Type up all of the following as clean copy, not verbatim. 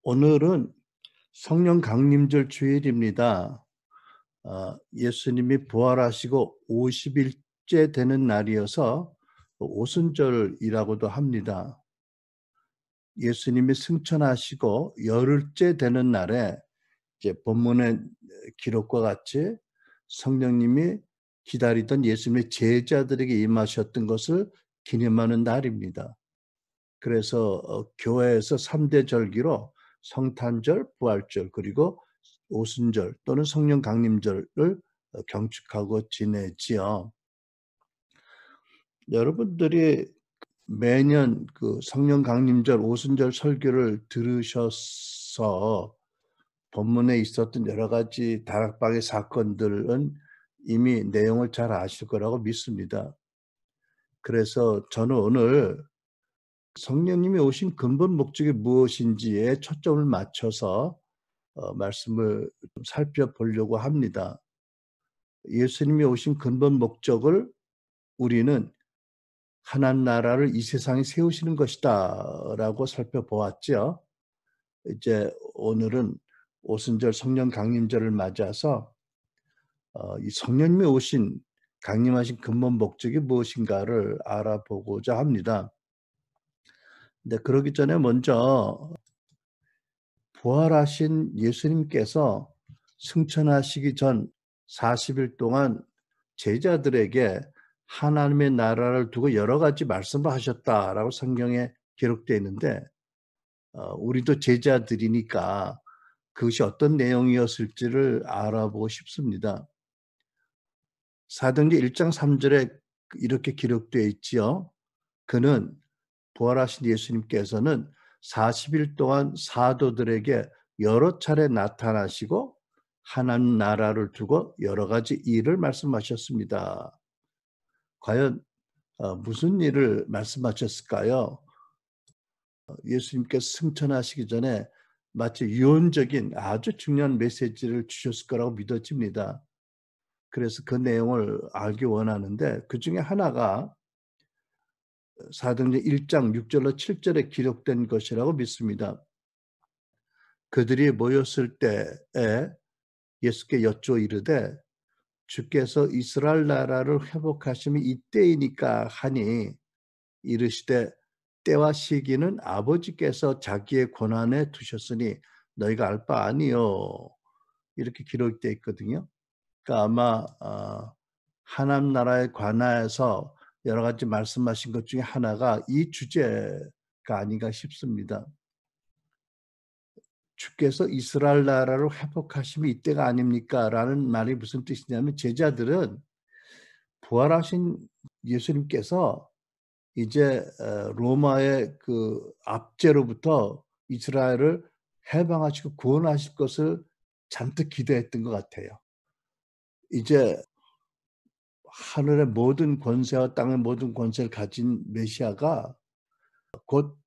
오늘은 성령 강림절 주일입니다. 예수님이 부활하시고 50일째 되는 날이어서 오순절이라고도 합니다. 예수님이 승천하시고 열흘째 되는 날에 이제 본문의 기록과 같이 성령님이 기다리던 예수님의 제자들에게 임하셨던 것을 기념하는 날입니다. 그래서 교회에서 3대 절기로 성탄절, 부활절, 그리고 오순절 또는 성령 강림절을 경축하고 지내지요. 여러분들이 매년 그 성령 강림절, 오순절 설교를 들으셔서 본문에 있었던 여러 가지 다락방의 사건들은 이미 내용을 잘 아실 거라고 믿습니다. 그래서 저는 오늘 성령님이 오신 근본 목적이 무엇인지에 초점을 맞춰서 말씀을 좀 살펴보려고 합니다. 예수님이 오신 근본 목적을 우리는 하나님 나라를 이 세상에 세우시는 것이다라고 살펴보았죠. 이제 오늘은 오순절 성령 강림절을 맞아서 이 성령님이 오신 강림하신 근본 목적이 무엇인가를 알아보고자 합니다. 근데 그러기 전에 먼저 부활하신 예수님께서 승천하시기 전 40일 동안 제자들에게 하나님의 나라를 두고 여러 가지 말씀을 하셨다라고 성경에 기록되어 있는데 우리도 제자들이니까 그것이 어떤 내용이었을지를 알아보고 싶습니다. 사도행전 1장 3절에 이렇게 기록되어 있지요. 그는 부활하신 예수님께서는 40일 동안 사도들에게 여러 차례 나타나시고 하나님 나라를 두고 여러 가지 일을 말씀하셨습니다. 과연 무슨 일을 말씀하셨을까요? 예수님께서 승천하시기 전에 마치 유언적인 아주 중요한 메시지를 주셨을 거라고 믿어집니다. 그래서 그 내용을 알기 원하는데 그중에 하나가 사도행전 1장 6절로 7절에 기록된 것이라고 믿습니다. 그들이 모였을 때에 예수께 여쭈어 이르되 주께서 이스라엘 나라를 회복하심이 이때이니까 하니 이르시되 때와 시기는 아버지께서 자기의 권한에 두셨으니 너희가 알 바 아니요. 이렇게 기록되어 있거든요. 그러니까 아마 하나님 나라에 관하여서 여러 가지 말씀하신 것 중에 하나가 이 주제가 아닌가 싶습니다. 주께서 이스라엘 나라를 회복하심이 이때가 아닙니까? 라는 말이 무슨 뜻이냐면 제자들은 부활하신 예수님께서 이제 로마의 그 압제로부터 이스라엘을 해방하시고 구원하실 것을 잔뜩 기대했던 것 같아요. 이제 하늘의 모든 권세와 땅의 모든 권세를 가진 메시아가 곧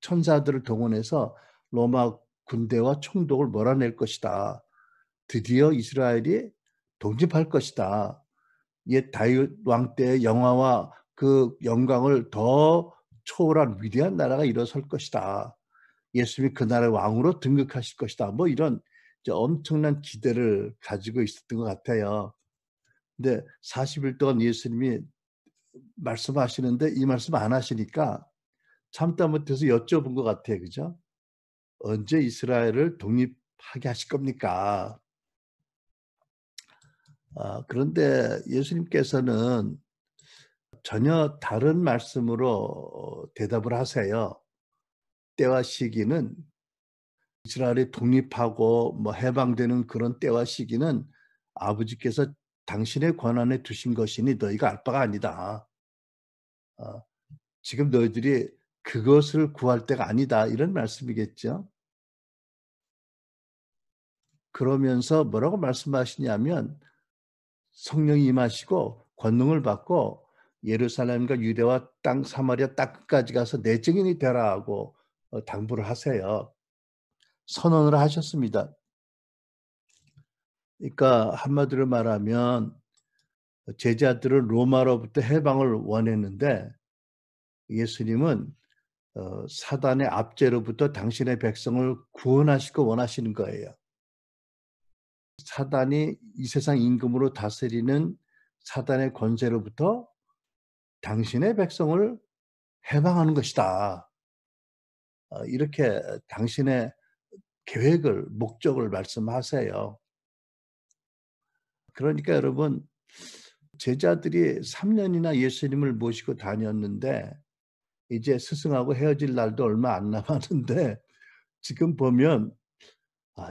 천사들을 동원해서 로마 군대와 총독을 몰아낼 것이다. 드디어 이스라엘이 독립할 것이다. 옛 다윗 왕 때의 영화와 그 영광을 더 초월한 위대한 나라가 일어설 것이다. 예수님이 그 나라의 왕으로 등극하실 것이다. 뭐 이런 엄청난 기대를 가지고 있었던 것 같아요. 근데 40일 동안 예수님이 말씀하시는데 이 말씀 안 하시니까 참다 못해서 여쭤본 것 같아요. 그죠? 언제 이스라엘을 독립하게 하실 겁니까? 그런데 예수님께서는 전혀 다른 말씀으로 대답을 하세요. 때와 시기는 이스라엘이 독립하고 뭐 해방되는 그런 때와 시기는 아버지께서 당신의 권한에 두신 것이니 너희가 알 바가 아니다. 어, 지금 너희들이 그것을 구할 때가 아니다. 이런 말씀이겠죠. 그러면서 뭐라고 말씀하시냐면 성령이 임하시고 권능을 받고 예루살렘과 유대와 땅 사마리아 땅 끝까지 가서 내 증인이 되라고 당부를 하세요. 선언을 하셨습니다. 그러니까 한마디로 말하면 제자들은 로마로부터 해방을 원했는데 예수님은 사단의 압제로부터 당신의 백성을 구원하시고 원하시는 거예요. 사단이 이 세상 임금으로 다스리는 사단의 권세로부터 당신의 백성을 해방하는 것이다. 이렇게 당신의 계획을, 목적을 말씀하세요. 그러니까 여러분, 제자들이 3년이나 예수님을 모시고 다녔는데 이제 스승하고 헤어질 날도 얼마 안 남았는데 지금 보면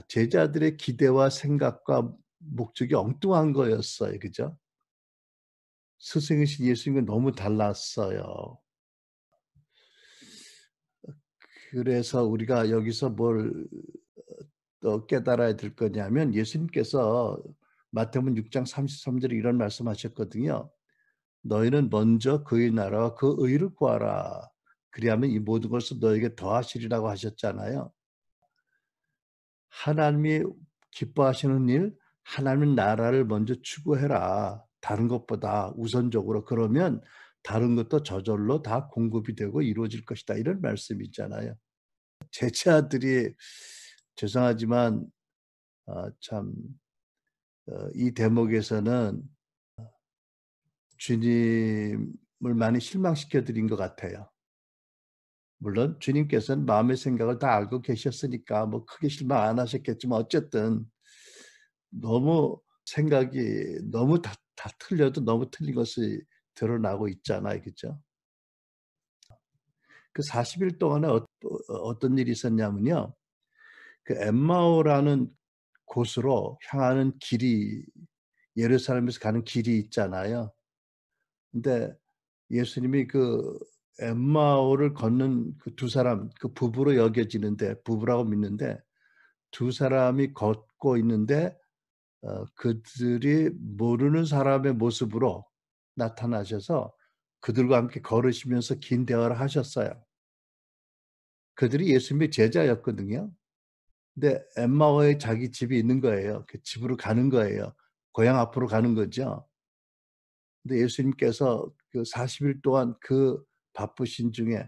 제자들의 기대와 생각과 목적이 엉뚱한 거였어요. 그죠? 스승이신 예수님과 너무 달랐어요. 그래서 우리가 여기서 뭘 또 깨달아야 될 거냐면 예수님께서 마태복음 6장 33절에 이런 말씀하셨거든요. 너희는 먼저 그의 나라와 그 의를 구하라. 그리하면 이 모든 것을 너에게 더하시리라고 하셨잖아요. 하나님이 기뻐하시는 일, 하나님 나라를 먼저 추구해라. 다른 것보다 우선적으로. 그러면 다른 것도 저절로 다 공급이 되고 이루어질 것이다. 이런 말씀이잖아요. 제자들이 죄송하지만 참 이 대목에서는 주님을 많이 실망시켜 드린 것 같아요. 물론 주님께서는 마음의 생각을 다 알고 계셨으니까 뭐 크게 실망 안 하셨겠지만 어쨌든 너무 생각이 너무 다 틀려도 너무 틀린 것이 드러나고 있잖아요. 그죠? 그 40일 동안에 어떤 일이 있었냐면요. 그 엠마오라는 곳으로 향하는 길이 예루살렘에서 가는 길이 있잖아요. 근데 예수님이 그 엠마오를 걷는 그 두 사람, 그 부부로 여겨지는데 부부라고 믿는데 두 사람이 걷고 있는데 그들이 모르는 사람의 모습으로 나타나셔서 그들과 함께 걸으시면서 긴 대화를 하셨어요. 그들이 예수님의 제자였거든요. 근데 엠마오에 자기 집이 있는 거예요. 그 집으로 가는 거예요. 고향 앞으로 가는 거죠. 근데 예수님께서 그 40일 동안 그 바쁘신 중에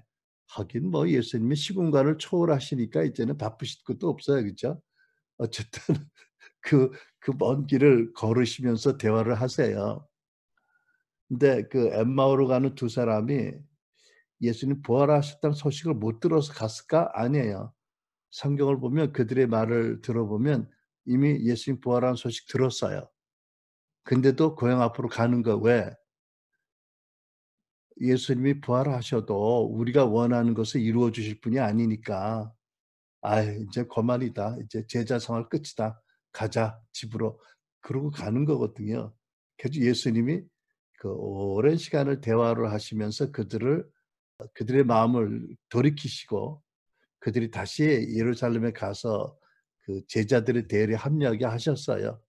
하긴 뭐 예수님이 시공간을 초월하시니까 이제는 바쁘실 것도 없어요. 그죠? 어쨌든 그 먼 길을 걸으시면서 대화를 하세요. 근데 그 엠마오로 가는 두 사람이 예수님 부활하셨다는 소식을 못 들어서 갔을까? 아니에요. 성경을 보면 그들의 말을 들어보면 이미 예수님 부활한 소식 들었어요. 근데도 고향 앞으로 가는 거 왜? 예수님이 부활하셔도 우리가 원하는 것을 이루어 주실 분이 아니니까 '아이 인제 그만이다. 이제 제자 생활 끝이다. 가자 집으로.' 그러고 가는 거거든요. 그래서 예수님이 그 오랜 시간을 대화를 하시면서 그들의 마음을 돌이키시고 그들이 다시 예루살렘에 가서 그 제자들의 대열에 합류하게 하셨어요.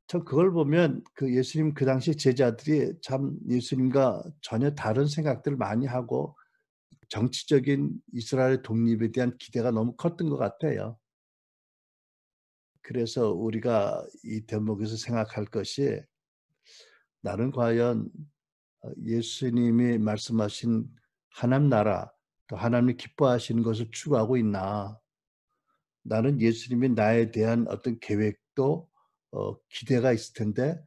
저 그걸 보면 그 예수님 그 당시 제자들이 참 예수님과 전혀 다른 생각들을 많이 하고 정치적인 이스라엘 독립에 대한 기대가 너무 컸던 것 같아요. 그래서 우리가 이 대목에서 생각할 것이 '나는 과연 예수님이 말씀하신 하나님 나라 또 하나님이 기뻐하시는 것을 추구하고 있나? 나는 예수님이 나에 대한 어떤 계획도 기대가 있을 텐데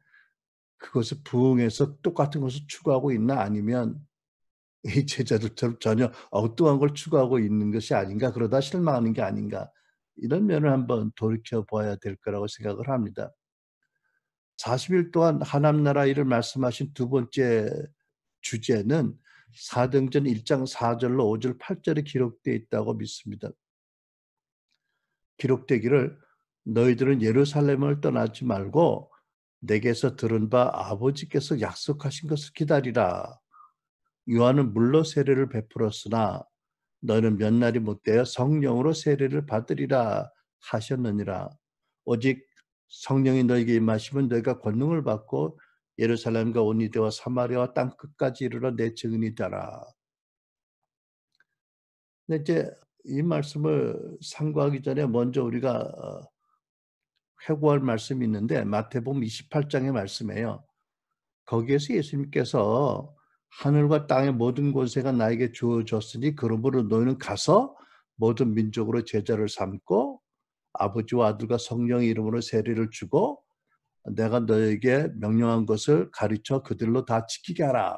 그것을 부응해서 똑같은 것을 추구하고 있나? 아니면 이 제자들처럼 전혀 엉뚱한 걸 추구하고 있는 것이 아닌가? 그러다 실망하는 게 아닌가?' 이런 면을 한번 돌이켜 봐야 될 거라고 생각을 합니다. 40일 동안 하나님 나라 일을 말씀하신 두 번째 주제는 사도행전 1장 4 절로 5절 8 절에 기록되어 있다고 믿습니다. 기록되기를 "너희들은 예루살렘을 떠나지 말고 내게서 들은 바 아버지께서 약속하신 것을 기다리라. 요한은 물로 세례를 베풀었으나 너희는 몇 날이 못되어 성령으로 세례를 받으리라 하셨느니라. 오직 성령이 너에게 임하시면 너희가 권능을 받고 예루살렘과 온 유대와 사마리아와 땅 끝까지 이르러 내 증인이 되라." 근데 이제 이 말씀을 상고하기 전에 먼저 우리가 회고할 말씀이 있는데 마태복음 28 장의 말씀이에요. 거기에서 예수님께서 하늘과 땅의 모든 권세가 나에게 주어졌으니 그러므로 너희는 가서 모든 민족으로 제자를 삼고 아버지와 아들과 성령의 이름으로 세례를 주고 내가 너에게 명령한 것을 가르쳐 그들로 다 지키게 하라.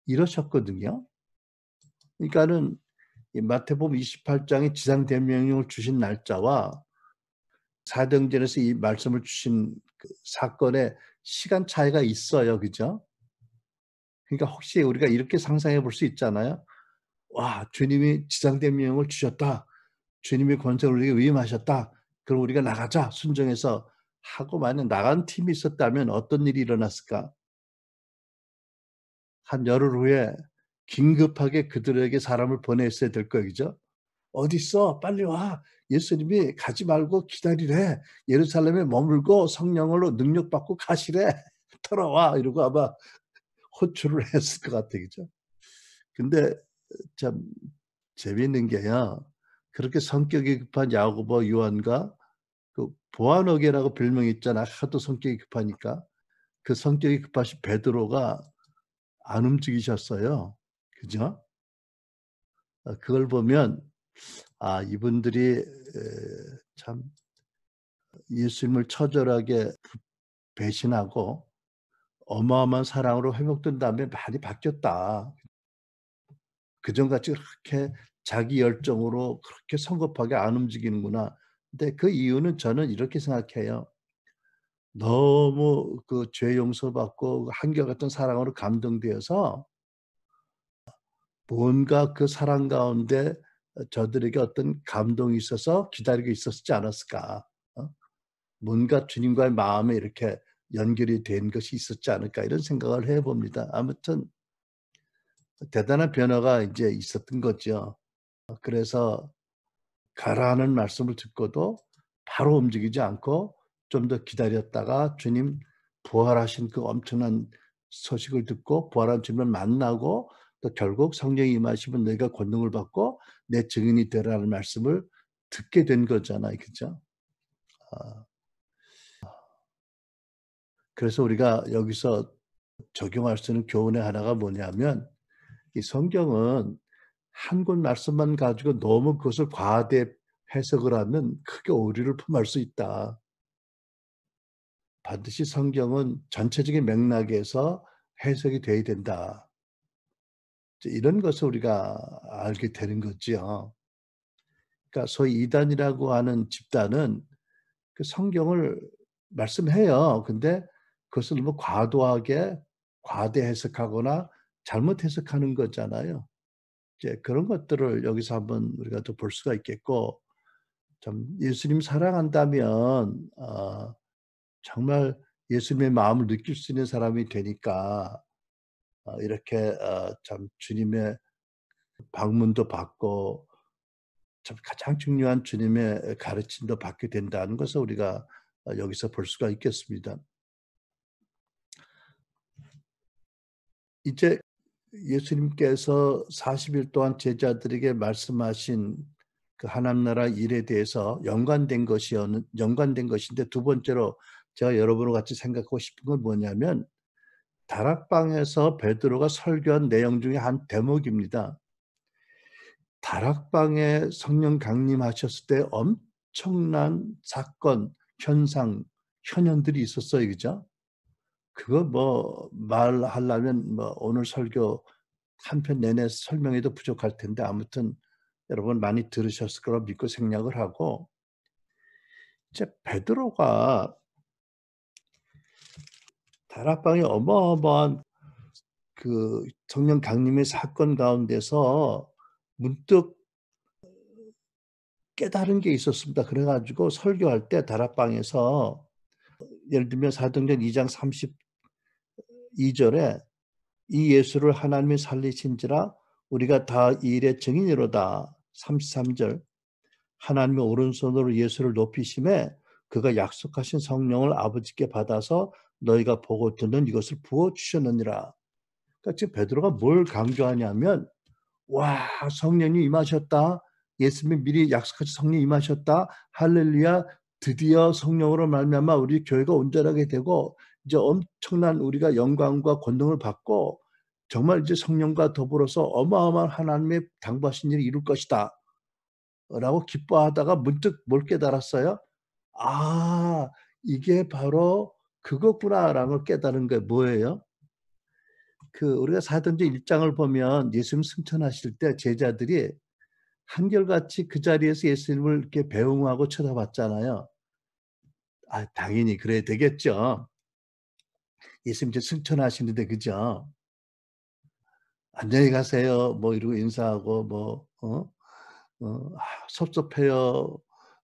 이러셨거든요. 그러니까는 이 마태복음 28장에 지상대명령을 주신 날짜와 사도행전에서 이 말씀을 주신 그 사건의 시간 차이가 있어요. 그죠? 그러니까 혹시 우리가 이렇게 상상해 볼 수 있잖아요. 와, 주님이 지상대명령을 주셨다. 주님의 권세를 우리에게 위임하셨다. 그럼 우리가 나가자. 순종해서 하고 만약 나간 팀이 있었다면 어떤 일이 일어났을까? 한 열흘 후에 긴급하게 그들에게 사람을 보냈어야 될 거예요. 그죠? "어딨어? 빨리 와. 예수님이 가지 말고 기다리래. 예루살렘에 머물고 성령으로 능력받고 가시래. 돌아와." 이러고 아마 호출을 했을 것 같아. 그죠? 근데 참 재미있는 게요. 그렇게 성격이 급한 야고보, 요한과 그 보아너게라고 별명이 있잖아. 하도 성격이 급하니까. 그 성격이 급하신 베드로가 안 움직이셨어요. 그죠? 그걸 보면 이분들이 참 예수님을 처절하게 배신하고 어마어마한 사랑으로 회복된 다음에 많이 바뀌었다. 그전같이 그렇게 자기 열정으로 그렇게 성급하게 안 움직이는구나. 근데 그 이유는 저는 이렇게 생각해요. 너무 그 죄 용서받고 한결같은 사랑으로 감동되어서 뭔가 그 사랑 가운데 저들에게 어떤 감동이 있어서 기다리고 있었지 않았을까. 뭔가 주님과의 마음에 이렇게 연결이 된 것이 있었지 않을까 이런 생각을 해 봅니다. 아무튼 대단한 변화가 이제 있었던 거죠. 그래서 가라는 말씀을 듣고도 바로 움직이지 않고 좀 더 기다렸다가 주님 부활하신 그 엄청난 소식을 듣고 부활한 주님을 만나고 또 결국 성령이 임하시면 너희가 권능을 받고 내 증인이 되라는 말씀을 듣게 된 거잖아요. 그죠? 아 그래서 우리가 여기서 적용할 수 있는 교훈의 하나가 뭐냐면 이 성경은 한 권 말씀만 가지고 너무 그것을 과대 해석을 하면 크게 오류를 품을 수 있다. 반드시 성경은 전체적인 맥락에서 해석이 돼야 된다. 이제 이런 것을 우리가 알게 되는 거지요. 그러니까 소위 이단이라고 하는 집단은 그 성경을 말씀해요. 근데 그것을 너무 과도하게 과대 해석하거나 잘못 해석하는 거잖아요. 이제 그런 것들을 여기서 한번 우리가 또 볼 수가 있겠고 참 예수님 사랑한다면 정말 예수님의 마음을 느낄 수 있는 사람이 되니까 이렇게 참 주님의 방문도 받고 참 가장 중요한 주님의 가르침도 받게 된다는 것을 우리가 여기서 볼 수가 있겠습니다. 이제 예수님께서 40일 동안 제자들에게 말씀하신 그 하나님 나라 일에 대해서 연관된 것인데 두 번째로 제가 여러분과 같이 생각하고 싶은 건 뭐냐면 다락방에서 베드로가 설교한 내용 중에 한 대목입니다. 다락방에 성령 강림하셨을 때 엄청난 사건, 현상, 현현들이 있었어요. 그죠? 그거 뭐 말하려면 뭐 오늘 설교 한 편 내내 설명해도 부족할 텐데 아무튼 여러분 많이 들으셨을 거라 믿고 생략을 하고 이제 베드로가 다락방에 어마어마한 그 성령 강림의 사건 가운데서 문득 깨달은 게 있었습니다. 그래 가지고 설교할 때 다락방에서 예를 들면 사도행전 2장 32 절에 "이 예수를 하나님이 살리신지라 우리가 다 이 일의 증인이로다." 33 절 "하나님의 오른손으로 예수를 높이심에 그가 약속하신 성령을 아버지께 받아서 너희가 보고 듣는 이것을 부어 주셨느니라." 그러니까 지금 베드로가 뭘 강조하냐면 "와 성령이 임하셨다. 예수님이 미리 약속하신 성령이 임하셨다. 할렐루야. 드디어 성령으로 말미암아 우리 교회가 온전하게 되고 이제 엄청난 우리가 영광과 권능을 받고 정말 이제 성령과 더불어서 어마어마한 하나님의 당부하신 일을 이룰 것이다 라고 기뻐하다가 문득 뭘 깨달았어요? '아 이게 바로 그거구나.'라는 걸 깨달은 게 뭐예요? 우리가 사도행전 1 장을 보면 예수님 승천하실 때 제자들이 한결같이 그 자리에서 예수님을 이렇게 배웅하고 쳐다봤잖아요. 아 당연히 그래야 되겠죠. 예수님 이제 승천하시는데 그죠? "안녕히 가세요." 뭐 이러고 인사하고 뭐 섭섭해요.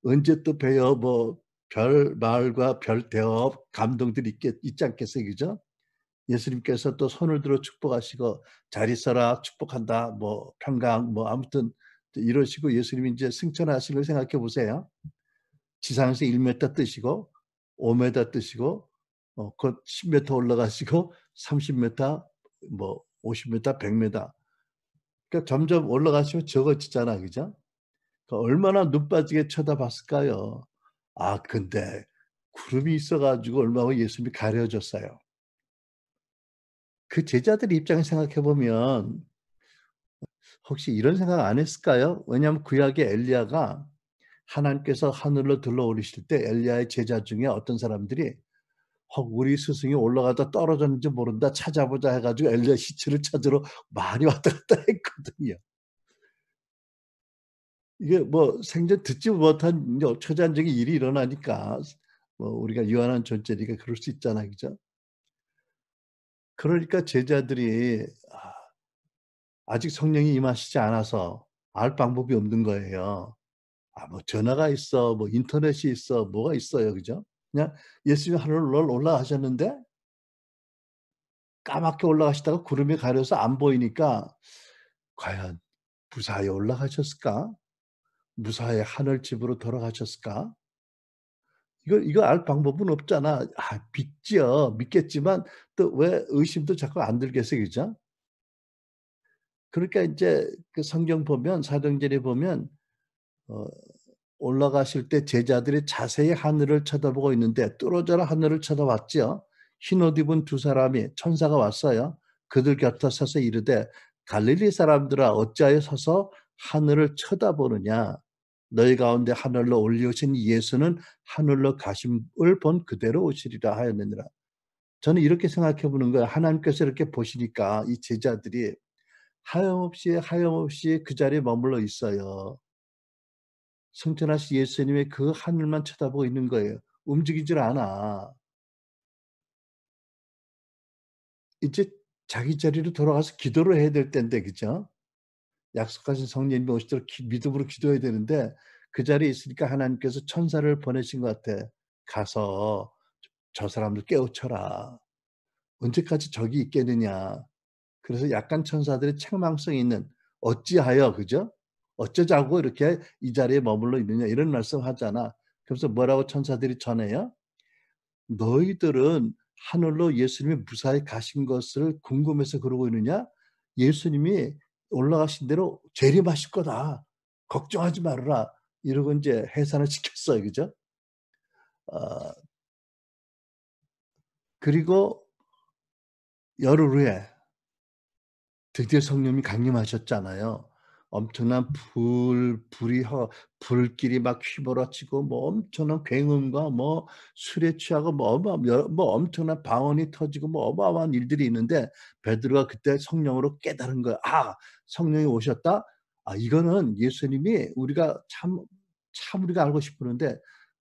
언제 또 봬요." 뭐 별말과 별 대업 감동들이 있지 않겠어요. 그죠? 예수님께서 또 손을 들어 축복하시고 "잘 있어라. 축복한다." 뭐 평강 뭐 아무튼 이러시고 예수님이 인제 승천하신 걸 생각해 보세요. 지상에서 1 미터 뜨시고 5 미터 뜨시고 곧 10 미터 올라가시고 30 미터 뭐 50 미터 100 미터 그러니까 점점 올라가시면 적어지잖아. 그죠? 얼마나 눈 빠지게 쳐다봤을까요? 아 근데 구름이 있어 가지고 얼마 후에 예수님이 가려졌어요. 그 제자들 입장에서 생각해 보면 혹시 이런 생각 안 했을까요? 왜냐하면 구약의 엘리야가 하나님께서 하늘로 들러오르실 때 엘리야의 제자 중에 어떤 사람들이 우리 스승이 올라가다 떨어졌는지 모른다. 찾아보자." 해 가지고 엘리야 시체를 찾으러 많이 왔다 갔다 했거든요. 이게 뭐 생전 듣지 못한 인제 초자연적인 일이 일어나니까 뭐 우리가 유한한 존재니까 그럴 수 있잖아요. 그죠? 그러니까 제자들이 아직 성령이 임하시지 않아서 알 방법이 없는 거예요. 뭐 전화가 있어 뭐 인터넷이 있어 뭐가 있어요. 그죠? 그냥 예수님이 하늘로 올라가셨는데 까맣게 올라가시다가 구름이 가려서 안 보이니까 '과연 무사히 올라가셨을까? 무사히 하늘집으로 돌아가셨을까?' 이거 알 방법은 없잖아. 믿죠. 믿겠지만 또 왜 의심도 자꾸 안 들겠어요. 그죠? 그러니까 인제 그 성경 보면 사도행전에 보면 어 올라가실 때 제자들이 자세히 하늘을 쳐다보고 있는데 뚫어져라 하늘을 쳐다봤지요. 흰 옷 입은 두 사람이 천사가 왔어요. 그들 곁에 서서 이르되 "갈릴리 사람들아 어찌하여 서서 하늘을 쳐다보느냐. 너희 가운데 하늘로 올리우신 예수는 하늘로 가심을 본 그대로 오시리라 하였느니라." 저는 이렇게 생각해 보는 거예요. 하나님께서 이렇게 보시니까 이 제자들이 하염없이 그 자리에 머물러 있어요. 승천하신 예수님의 그 하늘만 쳐다보고 있는 거예요. 움직이질 않아. 이제 자기 자리로 돌아가서 기도를 해야 될 때인데 그죠? 약속하신 성령님이 오시도록 믿음으로 기도해야 되는데 그 자리에 있으니까 하나님께서 천사를 보내신 것 같아. "가서 저 사람들 깨우쳐라. 언제까지 저기 있겠느냐." 그래서 약간 천사들이 책망성 있는 "어찌하여" 그죠? "어쩌자고 이렇게 이 자리에 머물러 있느냐." 이런 말씀하잖아. 그래서 뭐라고 천사들이 전해요? "너희들은 하늘로 예수님이 무사히 가신 것을 궁금해서 그러고 있느냐? 예수님이 올라가신 대로 재림하실 거다. 걱정하지 말아라." 이러고 인제 해산을 시켰어요. 그죠? 어 그리고 열흘 후에 드디어 성령님이 강림하셨잖아요. 엄청난 불이 불길이 막 휘몰아치고 뭐 엄청난 굉음과 뭐 술에 취하고 뭐 엄청난 방언이 터지고 뭐 어마어마한 일들이 있는데 베드로가 그때 성령으로 깨달은 거야. '아 성령이 오셨다. 이거는 예수님이 우리가 참 우리가 알고 싶었는데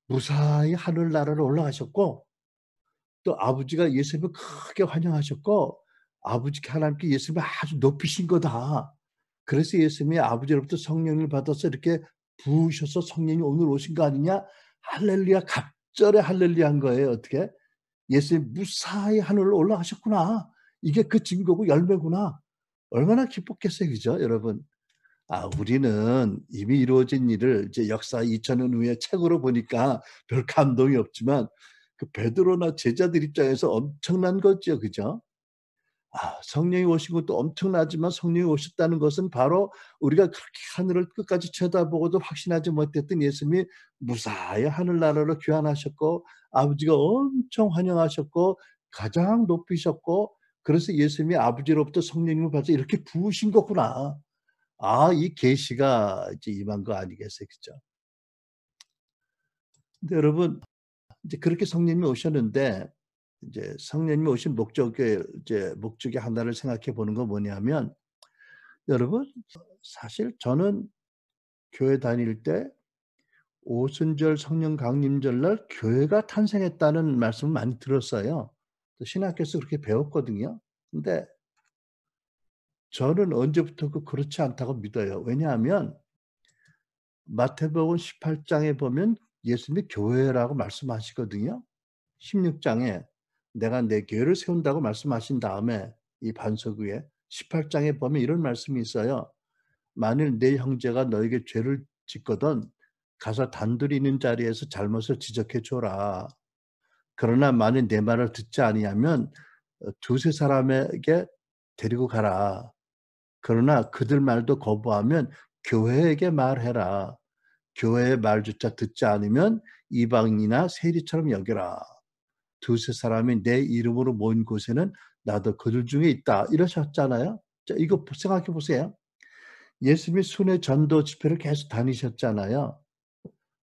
무사히 하늘나라로 올라가셨고 또 아버지가 예수님을 크게 환영하셨고 아버지께 하나님께 예수님을 아주 높이신 거다. 그래서 예수님이 아버지로부터 성령을 받아서 이렇게 부으셔서 성령이 오늘 오신 거 아니냐? 할렐루야 갑절에 할렐루야한 거예요. 어떻게? 예수님이 무사히 하늘로 올라가셨구나. 이게 그 증거고 열매구나. 얼마나 기뻤겠어요. 그죠 여러분? 우리는 이미 이루어진 일을 이제 역사 2000년 후에 책으로 보니까 별 감동이 없지만 그 베드로나 제자들 입장에서 엄청난 거죠. 그죠? 성령이 오신 것도 엄청나지만 성령이 오셨다는 것은 바로 우리가 그렇게 하늘을 끝까지 쳐다보고도 확신하지 못했던 예수님이 무사히 하늘나라로 귀환하셨고 아버지가 엄청 환영하셨고 가장 높이셨고 그래서 예수님이 아버지로부터 성령님을 받아 이렇게 부으신 거구나. 아 이 계시가 이제 임한 거 아니겠어요. 그죠? 근데 여러분 이제 그렇게 성령님이 오셨는데 이제 성령님이 오신 목적의 하나를 생각해 보는 건 뭐냐면 여러분 사실 저는 교회 다닐 때 오순절 성령 강림절 날 교회가 탄생했다는 말씀을 많이 들었어요. 또 신학교에서 그렇게 배웠거든요. 근데 저는 언제부터 그렇지 않다고 믿어요. 왜냐하면 마태복음 18 장에 보면 예수님이 교회라고 말씀하시거든요. 16 장에 "내가 내 교회를 세운다."고 말씀하신 다음에 이 반석 위에 18 장에 보면 이런 말씀이 있어요. "만일 네 형제가 너에게 죄를 짓거든 가서 단둘이 있는 자리에서 잘못을 지적해 줘라. 그러나 만일 내 말을 듣지 아니하면 두세 사람에게 데리고 가라. 그러나 그들 말도 거부하면 교회에게 말해라. 교회의 말조차 듣지 않으면 이방인이나 세리처럼 여겨라. 두세 사람이 내 이름으로 모인 곳에는 나도 그들 중에 있다." 이러셨잖아요. 자 이거 생각해 보세요. 예수님이 순회 전도 집회를 계속 다니셨잖아요.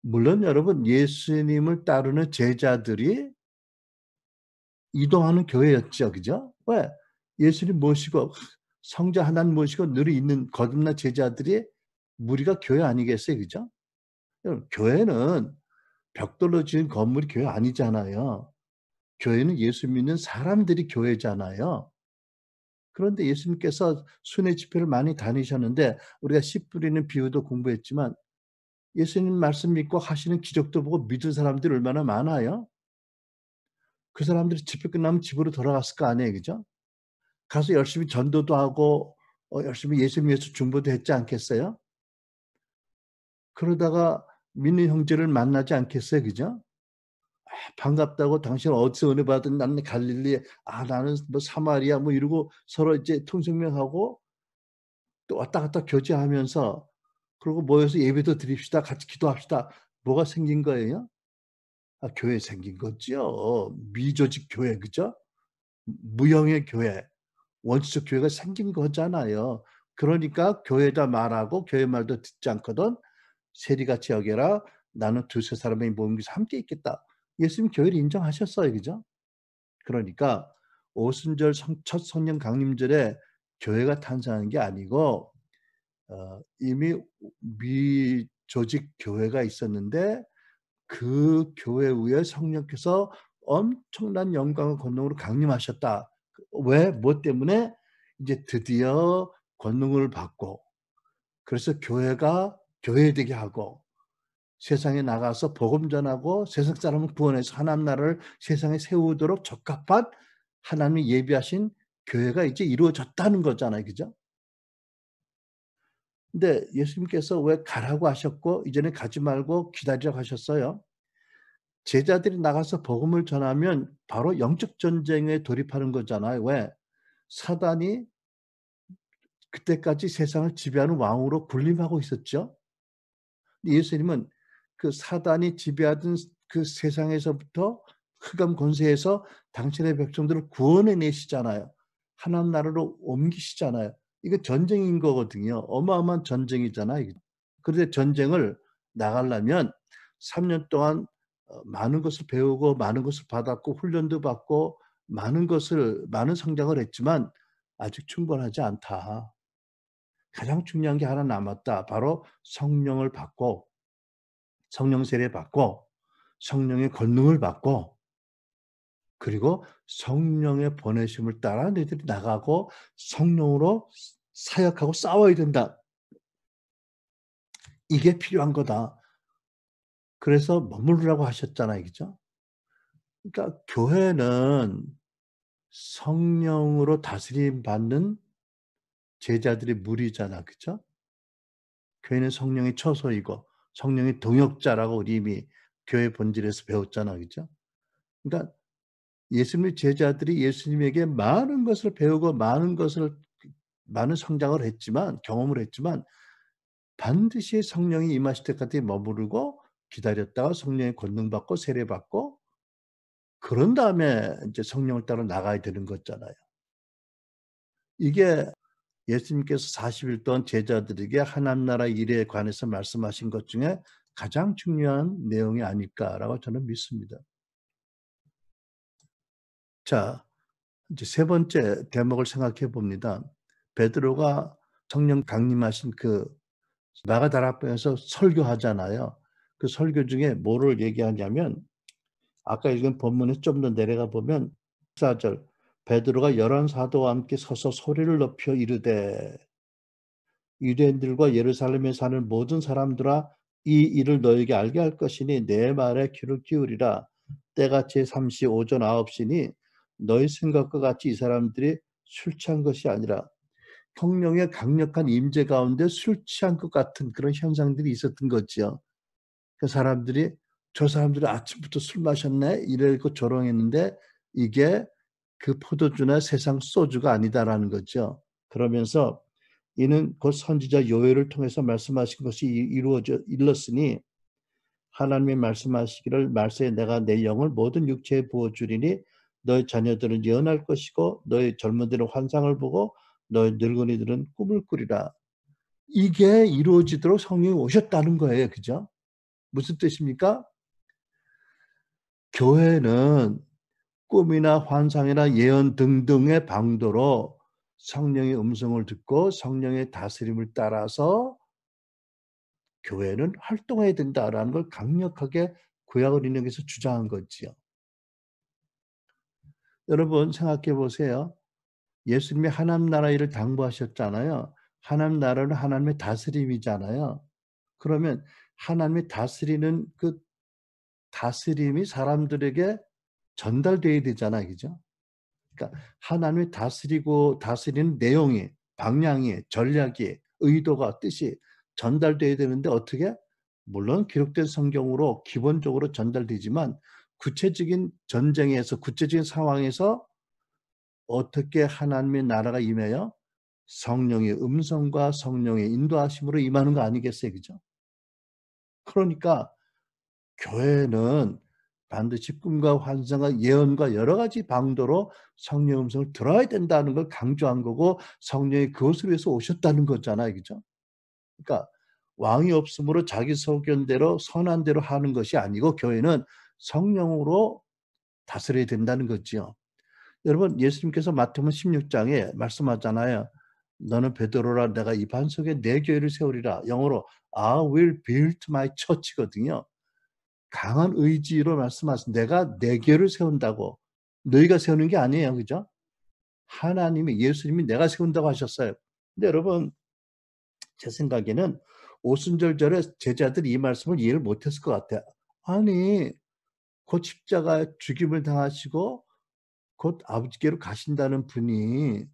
물론 여러분 예수님을 따르는 제자들이 이동하는 교회였죠. 그죠? 왜? 예수님 모시고 성자 하나님 모시고 늘 있는 거듭난 제자들이 무리가 교회 아니겠어요? 그죠? 여러분 교회는 벽돌로 지은 건물이 교회 아니잖아요. 교회는 예수 믿는 사람들이 교회잖아요. 그런데 예수님께서 순회 집회를 많이 다니셨는데 우리가 씨 뿌리는 비유도 공부했지만 예수님 말씀 믿고 하시는 기적도 보고 믿은 사람들이 얼마나 많아요. 그 사람들이 집회 끝나면 집으로 돌아갔을 거 아니에요. 그죠? 가서 열심히 전도도 하고 열심히 예수님 위해서 중보도 했지 않겠어요? 그러다가 믿는 형제를 만나지 않겠어요? 그죠? 반갑다고 "당신은 어디서 은혜 받은" "나는 갈릴리." "아 나는 뭐 사마리아." 뭐 이러고 서로 이제 통성명하고 또 왔다 갔다 교제하면서 그러고 모여서 "예배도 드립시다. 같이 기도합시다." 뭐가 생긴 거예요? 아 교회 생긴 거죠. 미조직 교회 그죠? 무형의 교회, 원시적 교회가 생긴 거잖아요. 그러니까 교회다 말하고 "교회 말도 듣지 않거든 세리같이 여겨라. 나는 두세 사람의 모임에서 함께 있겠다." 예수님 교회를 인정하셨어요. 그죠? 그러니까 오순절 첫 성령 강림절에 교회가 탄생한 게 아니고 이미 미조직 교회가 있었는데 그 교회 위에 성령께서 엄청난 영광과 권능으로 강림하셨다. 왜? 뭐 때문에? 이제 드디어 권능을 받고 그래서 교회가 교회되게 하고 세상에 나가서 복음 전하고 세상 사람을 구원해서 하나님 나라를 세상에 세우도록 적합한 하나님이 예비하신 교회가 이제 이루어졌다는 거잖아요. 그죠? 근데 예수님께서 왜 가라고 하셨고 이제는 가지 말고 기다리라고 하셨어요? 제자들이 나가서 복음을 전하면 바로 영적 전쟁에 돌입하는 거잖아요. 왜? 사단이 그때까지 세상을 지배하는 왕으로 군림하고 있었죠. 예수님은 그 사단이 지배하던 그 세상에서부터 흑암 권세에서 당신의 백성들을 구원해 내시잖아요. 하나님 나라로 옮기시잖아요. 이거 전쟁인 거거든요. 어마어마한 전쟁이잖아요. 그런데 전쟁을 나가려면 3년 동안 많은 것을 배우고 많은 것을 받았고 훈련도 받고 많은 성장을 했지만 아직 충분하지 않다. 가장 중요한 게 하나 남았다. 바로 성령을 받고 성령 세례 받고 성령의 권능을 받고 그리고 성령의 보내심을 따라 너희들이 나가고 성령으로 사역하고 싸워야 된다. 이게 필요한 거다. 그래서 머무르라고 하셨잖아요. 그죠? 그러니까 교회는 성령으로 다스림 받는 제자들의 무리잖아. 그죠? 교회는 성령의 처소이고 성령의 동역자라고 우리 이미 교회 본질에서 배웠잖아. 그죠? 그러니까 예수님의 제자들이 예수님에게 많은 것을 배우고 많은 성장을 했지만 경험을 했지만 반드시 성령이 임하실 때까지 머무르고 기다렸다가 성령의 권능 받고 세례 받고 그런 다음에 인제 성령을 따라 나가야 되는 거잖아요. 이게 예수님께서 40일 동안 제자들에게 하나님 나라 일에 관해서 말씀하신 것 중에 가장 중요한 내용이 아닐까라고 저는 믿습니다. 자, 이제 세 번째 대목을 생각해 봅니다. 베드로가 성령 강림하신 그 마가다락방에서 설교하잖아요. 그 설교 중에 뭐를 얘기하냐면 아까 읽은 본문에 좀 더 내려가 보면 14절 베드로가 열한 사도와 함께 서서 소리를 높여 이르되 유대인들과 예루살렘에 사는 모든 사람들아 이 일을 너에게 알게 할 것이니 내 말에 귀를 기울이라. 때가 제3시 오전 9시니 너희 생각과 같이 이 사람들이 술 취한 것이 아니라 성령의 강력한 임재 가운데 술 취한 것 같은 그런 현상들이 있었던 거지요. 그 사람들이 저 사람들이 아침부터 술 마셨네 이러고 조롱했는데 이게 그 포도주나 세상 소주가 아니다라는 거죠. 그러면서 이는 곧 선지자 요엘을 통해서 말씀하신 것이 이루어져 일렀으니 하나님이 말씀하시기를 말세에 내가 내 영을 모든 육체에 부어 주리니 너희 자녀들은 예언할 것이고 너희 젊은이들은 환상을 보고 너희 늙은이들은 꿈을 꾸리라. 이게 이루어지도록 성령이 오셨다는 거예요. 그죠? 무슨 뜻입니까? 교회는 꿈이나 환상이나 예언 등등의 방도로 성령의 음성을 듣고 성령의 다스림을 따라서 교회는 활동해야 된다라는 걸 강력하게 구약을 인용해서 주장한 거지요. 여러분 생각해 보세요. 예수님이 하나님 나라 일을 당부하셨잖아요. 하나님 나라는 하나님의 다스림이잖아요. 그러면 하나님의 다스리는 그 다스림이 사람들에게 전달돼야 되잖아요. 그죠? 그러니까 하나님이 다스리고 다스리는 내용이 방향이 전략이 의도가 뜻이 전달돼야 되는데 어떻게? 물론 기록된 성경으로 기본적으로 전달되지만 구체적인 전쟁에서 구체적인 상황에서 어떻게 하나님의 나라가 임해요? 성령의 음성과 성령의 인도하심으로 임하는 거 아니겠어요? 그죠? 그러니까 교회는 반드시 꿈과 환상과 예언과 여러 가지 방도로 성령의 음성을 들어야 된다는 걸 강조한 거고 성령이 그것을 위해서 오셨다는 거잖아요. 그죠? 그러니까 왕이 없으므로 자기 소견대로 선한 대로 하는 것이 아니고 교회는 성령으로 다스려야 된다는 거지요. 여러분 예수님께서 마태복음 16장에 말씀하잖아요. 너는 베드로라 내가 이 반석에 내 교회를 세우리라. 영어로 I will build my church거든요. 강한 의지로 말씀하신 내가 내 교회를 세운다고 너희가 세우는 게 아니에요. 그죠? 하나님이 예수님이 내가 세운다고 하셨어요. 근데 여러분 제 생각에는 오순절절에 제자들이 이 말씀을 이해를 못했을 것 같아요. 아니 곧 십자가에 죽임을 당하시고 곧 아버지께로 가신다는 분이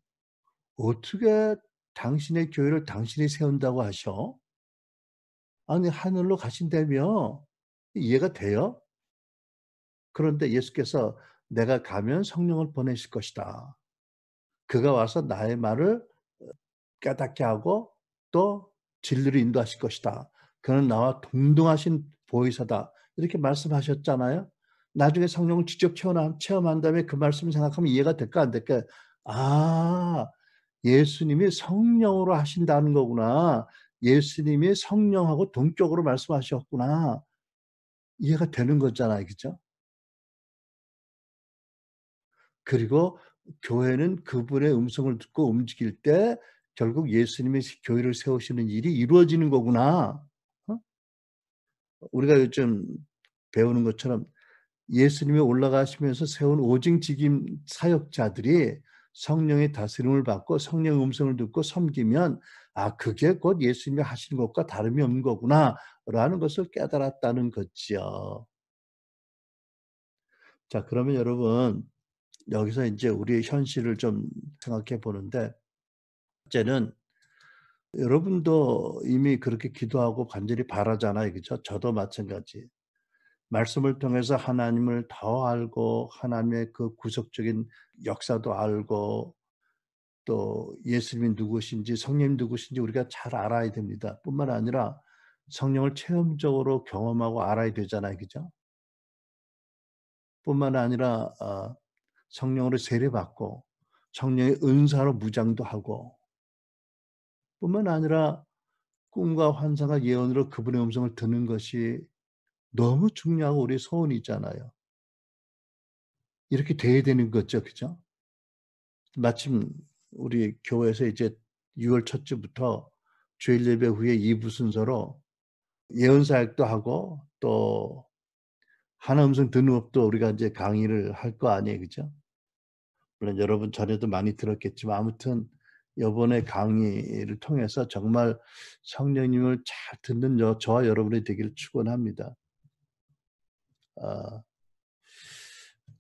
어떻게 당신의 교회를 당신이 세운다고 하셔? 아니 하늘로 가신다며 이해가 돼요? 그런데 예수께서 "내가 가면 성령을 보내실 것이다. 그가 와서 나의 말을 깨닫게 하고 또 진리로 인도하실 것이다. 그는 나와 동등하신 보혜사다." 이렇게 말씀하셨잖아요. 나중에 성령을 직접 체험한 다음에 그 말씀을 생각하면 이해가 될까 안 될까요? '아 예수님이 성령으로 하신다는 거구나. 예수님이 성령하고 동격으로 말씀하셨구나.' 이해가 되는 거잖아요. 그죠? 그리고 교회는 그분의 음성을 듣고 움직일 때 결국 예수님이 교회를 세우시는 일이 이루어지는 거구나. 어? 우리가 요즘 배우는 것처럼 예수님이 올라가시면서 세운 오직직임 사역자들이 성령의 다스림을 받고 성령의 음성을 듣고 섬기면 '아 그게 곧 예수님이 하시는 것과 다름이 없는 거구나.'라는 것을 깨달았다는 거지요. 자 그러면 여러분 여기서 인제 우리의 현실을 좀 생각해 보는데 첫째는 여러분도 이미 그렇게 기도하고 간절히 바라잖아요. 그죠? 저도 마찬가지. 말씀을 통해서 하나님을 더 알고 하나님의 그 구속적인 역사도 알고 또 예수님이 누구신지 성령이 누구신지 우리가 잘 알아야 됩니다. 뿐만 아니라 성령을 체험적으로 경험하고 알아야 되잖아요. 그죠? 뿐만 아니라 성령으로 세례받고 성령의 은사로 무장도 하고 뿐만 아니라 꿈과 환상과 예언으로 그분의 음성을 듣는 것이 너무 중요하고 우리의 소원이잖아요. 이렇게 돼야 되는 거죠. 그죠? 마침 우리 교회에서 이제 6월 첫 주부터 주일 예배 후에 2부 순서로 예언 사역도 하고 또 하나 음성 듣는 법도 우리가 이제 강의를 할 거 아니에요. 그죠? 물론 여러분 전에도 많이 들었겠지만 아무튼 요번에 강의를 통해서 정말 성령님을 잘 듣는 저와 여러분이 되기를 축원합니다. 아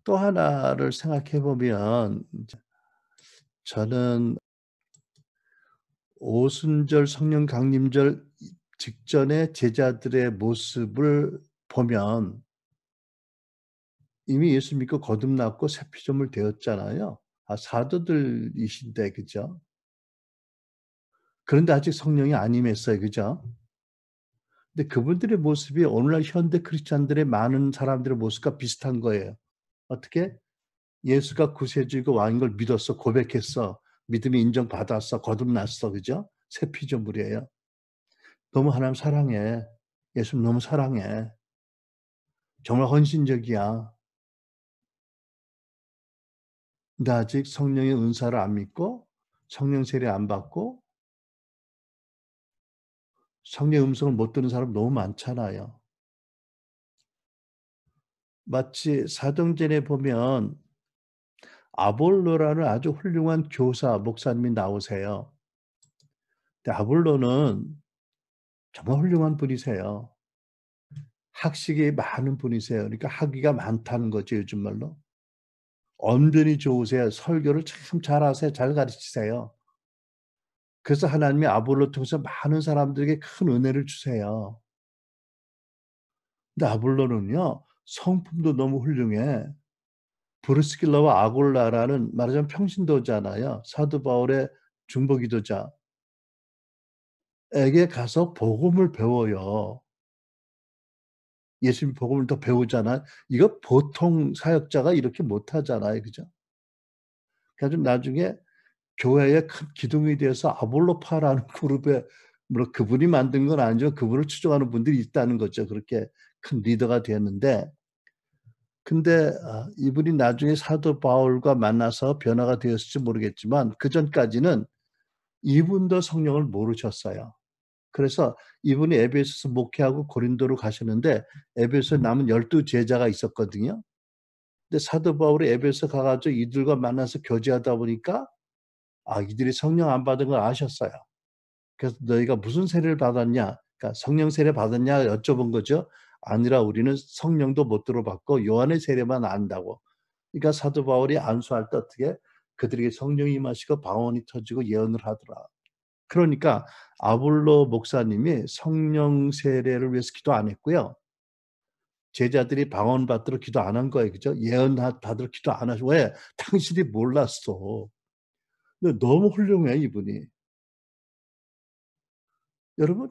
또 하나를 생각해 보면 인제 저는 오순절 성령 강림절 직전에 제자들의 모습을 보면 이미 예수 믿고 거듭났고 새 피조물 되었잖아요. 사도들이신데 그죠? 그런데 아직 성령이 안 임했어요. 그죠? 근데 그분들의 모습이 오늘날 현대 크리스찬들의 많은 사람들의 모습과 비슷한 거예요. 어떻게? 예수가 구세주이고 왕인 걸 믿었어. 고백했어. 믿음이 인정받았어. 거듭났어. 그죠? 새 피조물이에요. 너무 하나님 사랑해. 예수님 너무 사랑해. 정말 헌신적이야. 근데 아직 성령의 은사를 안 믿고 성령 세례 안 받고 성령의 음성을 못 듣는 사람 너무 많잖아요. 마치 사도행전에 보면 아볼로라는 아주 훌륭한 교사 목사님이 나오세요. 근데 아볼로는 정말 훌륭한 분이세요. 학식이 많은 분이세요. 그러니까 학위가 많다는 거죠, 요즘 말로. 언변이 좋으세요. 설교를 참 잘하세요. 잘 가르치세요. 그래서 하나님이 아볼로 통해서 많은 사람들에게 큰 은혜를 주세요. 근데 아볼로는요, 성품도 너무 훌륭해. 브리스길라와 아굴라라는 말하자면 평신도잖아요. 사도 바울의 중보기도자에게 가서 복음을 배워요. 예수님 복음을 더 배우잖아요. 이거 보통 사역자가 이렇게 못하잖아요. 그죠? 그래 가지고 나중에 교회의 큰 기둥이 되어서 아볼로파라는 그룹에 물론 그분이 만든 건 아니지만 그분을 추종하는 분들이 있다는 거죠. 그렇게 큰 리더가 되었는데 근데 이분이 나중에 사도 바울과 만나서 변화가 되었을지 모르겠지만 그전까지는 이분도 성령을 모르셨어요. 그래서 이분이 에베소서 목회하고 고린도로 가셨는데 에베소에 남은 12 제자가 있었거든요. 근데 사도 바울이 에베소 가 가지고 이들과 만나서 교제하다 보니까 이들이 성령 안 받은 걸 아셨어요. 그래서 "너희가 무슨 세례를 받았냐?" 그러니까 "성령 세례 받았냐?" 여쭤본 거죠. "아니라 우리는 성령도 못 들어봤고 요한의 세례만 안다고." 그러니까 사도 바울이 안수할 때 어떻게 그들에게 성령이 임하시고 방언이 터지고 예언을 하더라. 그러니까 아볼로 목사님이 성령 세례를 위해서 기도 안 했고요. 제자들이 방언 받도록 기도 안 한 거예요. 그죠? 받도록 기도 안 하시고 왜? 당신이 몰랐어. 근데 너무 훌륭해 이분이. 여러분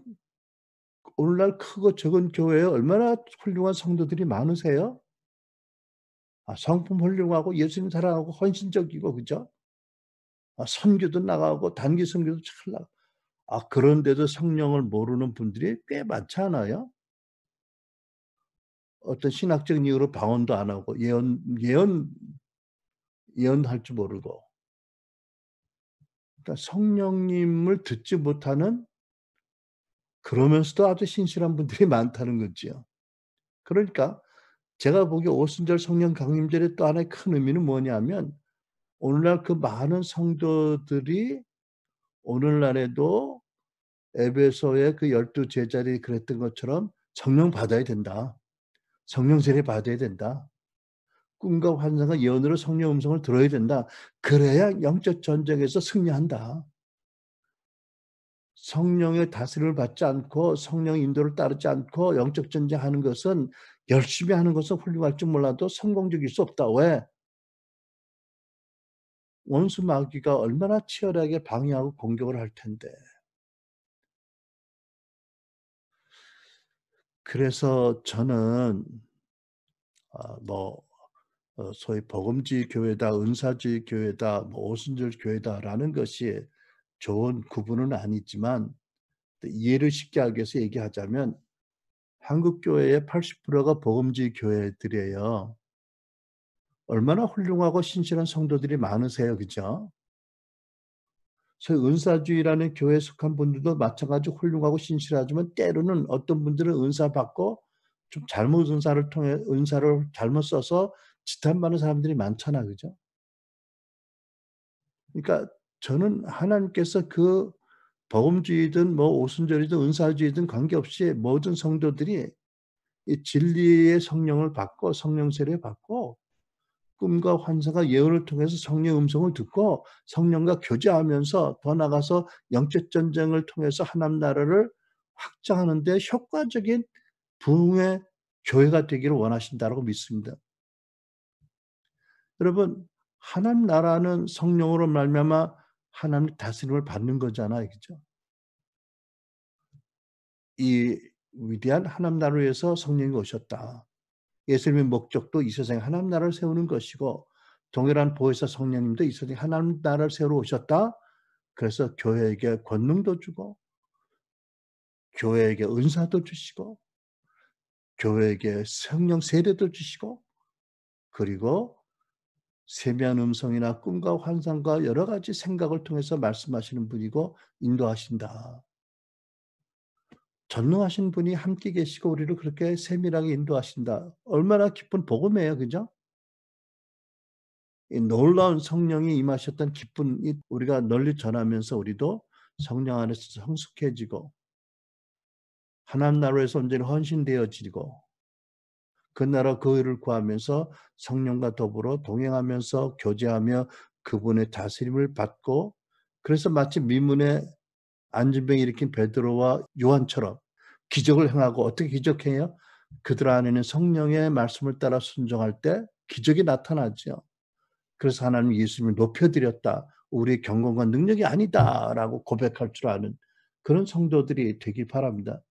오늘날 크고 적은 교회에 얼마나 훌륭한 성도들이 많으세요? 성품 훌륭하고 예수님 사랑하고 헌신적이고 그죠? 선교도 나가고 단기 선교도 잘 나가고 그런데도 성령을 모르는 분들이 꽤 많지 않아요? 어떤 신학적인 이유로 방언도 안 하고 예언할 줄 모르고 그러니까 성령님을 듣지 못하는 그러면서도 아주 신실한 분들이 많다는 거지요. 그러니까 제가 보기에 오순절 성령 강림절의 또 하나의 큰 의미는 뭐냐면 오늘날 그 많은 성도들이 오늘날에도 에베소의 그 12 제자들이 그랬던 것처럼 "성령 받아야 된다. 성령 세례 받아야 된다. 꿈과 환상과 예언으로 성령 음성을 들어야 된다. 그래야 영적 전쟁에서 승리한다. 성령의 다스림을 받지 않고 성령의 인도를 따르지 않고 영적 전쟁하는 것은 열심히 하는 것은 훌륭할지 몰라도 성공적일 수 없다." 왜? 원수 마귀가 얼마나 치열하게 방해하고 공격을 할 텐데. 그래서 저는 뭐 소위 복음주의 교회다, 은사주의 교회다, 뭐 오순절 교회다라는 것이 좋은 구분은 아니지만 이해를 쉽게 하기 위해서 얘기하자면 한국 교회의 80%가 복음주의 교회들이에요. 얼마나 훌륭하고 신실한 성도들이 많으세요. 그죠? 소위 은사주의라는 교회에 속한 분들도 마찬가지로 훌륭하고 신실하지만 때로는 어떤 분들은 은사 받고 좀 잘못 은사를 통해 은사를 잘못 써서 지탄받는 사람들이 많잖아. 그죠? 그러니까 저는 하나님께서 그 복음주의든 뭐 오순절이든 은사주의든 관계없이 모든 성도들이 이 진리의 성령을 받고 성령 세례 받고 꿈과 환상과 예언을 통해서 성령의 음성을 듣고 성령과 교제하면서 더 나아가서 영적 전쟁을 통해서 하나님 나라를 확장하는 데 효과적인 부흥의 교회가 되기를 원하신다라고 믿습니다. 여러분 하나님 나라는 성령으로 말미암아 하나님의 다스림을 받는 거잖아요. 그죠? 이 위대한 하나님 나라를 위해서 성령이 오셨다. 예수님의 목적도 이 세상에 하나님 나라를 세우는 것이고 동일한 보혜사 성령님도 이 세상에 하나님 나라를 세우러 오셨다. 그래서 교회에게 권능도 주고 교회에게 은사도 주시고 교회에게 성령 세례도 주시고 그리고 세미한 음성이나 꿈과 환상과 여러 가지 생각을 통해서 말씀하시는 분이고 인도하신다. 전능하신 분이 함께 계시고 우리를 그렇게 세밀하게 인도하신다. 얼마나 기쁜 복음이에요. 그죠? 이 놀라운 성령이 임하셨던 기쁨이 우리가 널리 전하면서 우리도 성령 안에서 성숙해지고 하나님 나라에서 온전히 헌신되어지고 그 나라 그 의를 구하면서 성령과 더불어 동행하면서 교제하며 그분의 다스림을 받고 그래서 마치 미문에 안진병 일으킨 베드로와 요한처럼 기적을 행하고 어떻게 기적해요? 그들 안에는 성령의 말씀을 따라 순종할 때 기적이 나타나죠. 그래서 하나님 예수님을 높여드렸다. 우리의 경건과 능력이 아니다라고 고백할 줄 아는 그런 성도들이 되길 바랍니다.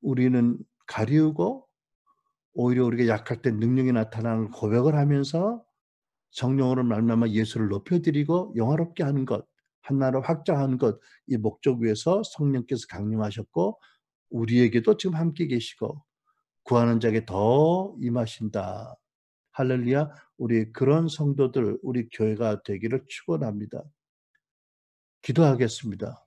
우리는 가리우고 오히려 우리가 약할 때 능력이 나타나는 고백을 하면서 성령으로 말미암아 예수를 높여드리고 영화롭게 하는 것, 한나라를 확장하는 것, 이 목적 위해서 성령께서 강림하셨고 우리에게도 지금 함께 계시고 구하는 자에게 더 임하신다. 할렐루야. 우리 그런 성도들 우리 교회가 되기를 축원합니다. 기도하겠습니다.